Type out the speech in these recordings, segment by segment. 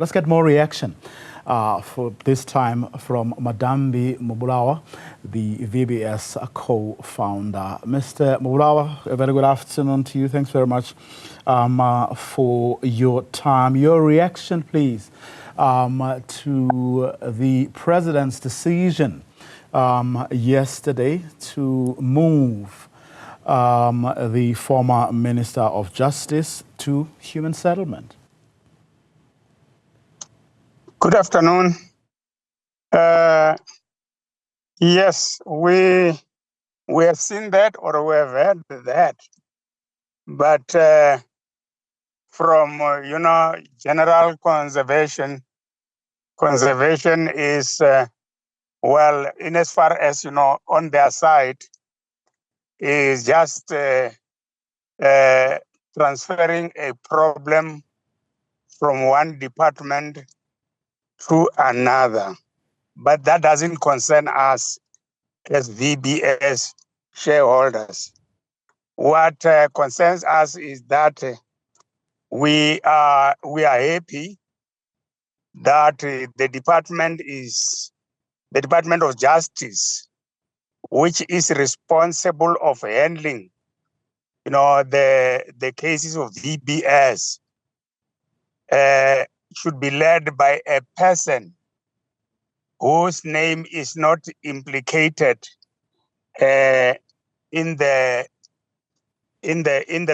Let's get more reaction for this time from Madambi Muvhulawa, the VBS co-founder. Mr. Muvhulawa, a very good afternoon to you. Thanks very much for your time. Your reaction, please, to the president's decision yesterday to move the former Minister of Justice to human settlement. Good afternoon. Yes, we have seen that, or we have heard that, but from general conservation is well, in as far as on their side is just transferring a problem from one department to another, but that doesn't concern us as VBS shareholders. What concerns us is that we are happy that the Department of Justice, which is responsible of handling, the cases of VBS, should be led by a person whose name is not implicated in the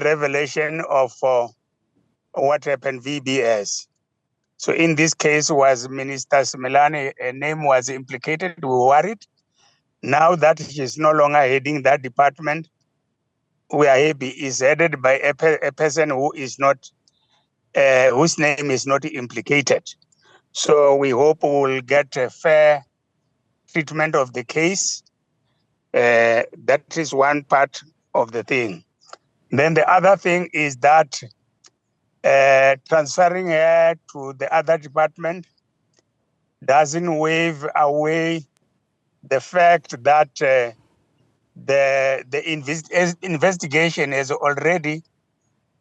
revelation of what happened VBS. So in this case was Minister Simelane, a name was implicated. We were worried. Now that she's no longer heading that department, we are happy is headed by a person who is not, whose name is not implicated. So we hope we will get a fair treatment of the case. That is one part of the thing. Then the other thing is that transferring her to the other department doesn't waive away the fact that the investigation has already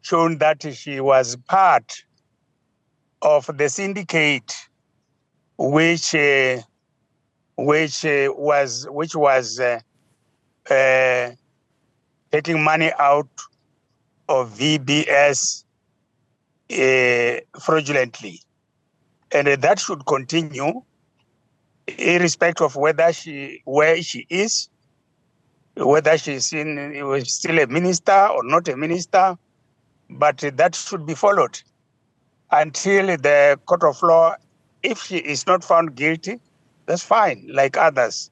shown that she was part of the syndicate which was taking money out of VBS fraudulently, and that should continue, irrespective of where she is, whether she's still a minister or not a minister, but that should be followed until the court of law, if she is not found guilty, that's fine, like others.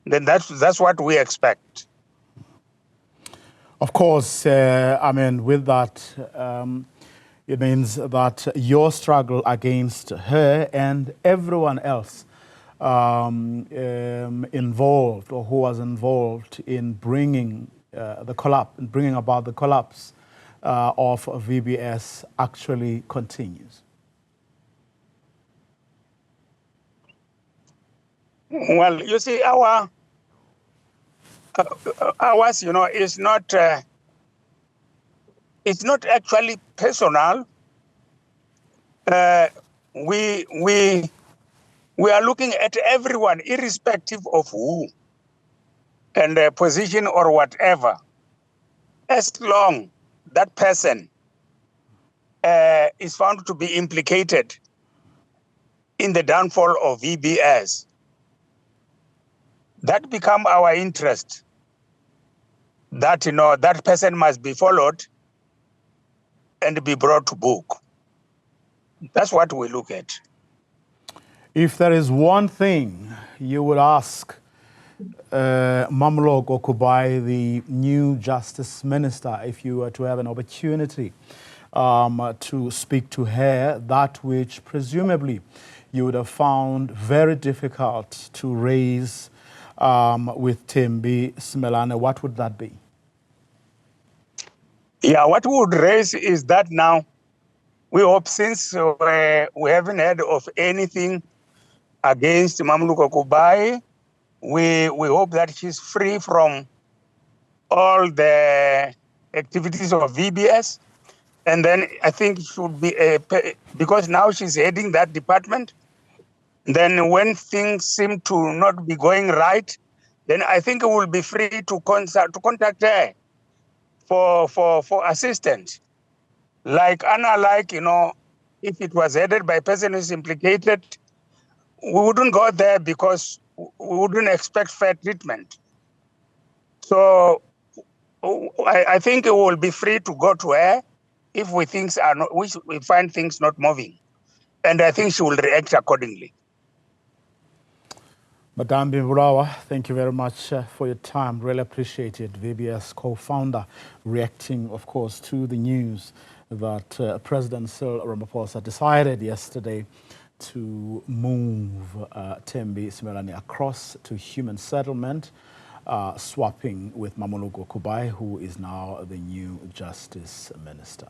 Then that's what we expect. Of course, I mean, with that, it means that your struggle against her and everyone else involved or who was involved in bringing about the collapse of VBS actually continues. Well, you see, ours, is not. It's not actually personal. We are looking at everyone, irrespective of who and their position or whatever, as long that person is found to be implicated in the downfall of VBS. That become our interest. That that person must be followed and be brought to book. That's what we look at. If there is one thing you would ask Mmamoloko Kubayi, the new Justice Minister, if you were to have an opportunity to speak to her, that which presumably you would have found very difficult to raise with Thembi Simelane, what would that be? Yeah, what we would raise is that now we hope, since we haven't heard of anything against Mmamoloko Kubayi, we hope that she's free from all the activities of VBS And then I think it should be because now she's heading that department. Then when things seem to not be going right, then I think it will be free to contact her for assistance. Like, if it was headed by a person who's implicated, we wouldn't go there because we wouldn't expect fair treatment. So I think it will be free to go to her if we find things not moving. And I think she will react accordingly. Madambi Muvhulawa, thank you very much for your time. Really appreciate it. VBS co-founder reacting, of course, to the news that President Cyril Ramaphosa decided yesterday to move Thembi Simelane across to human settlement, swapping with Mmamoloko Kubayi, who is now the new Justice Minister.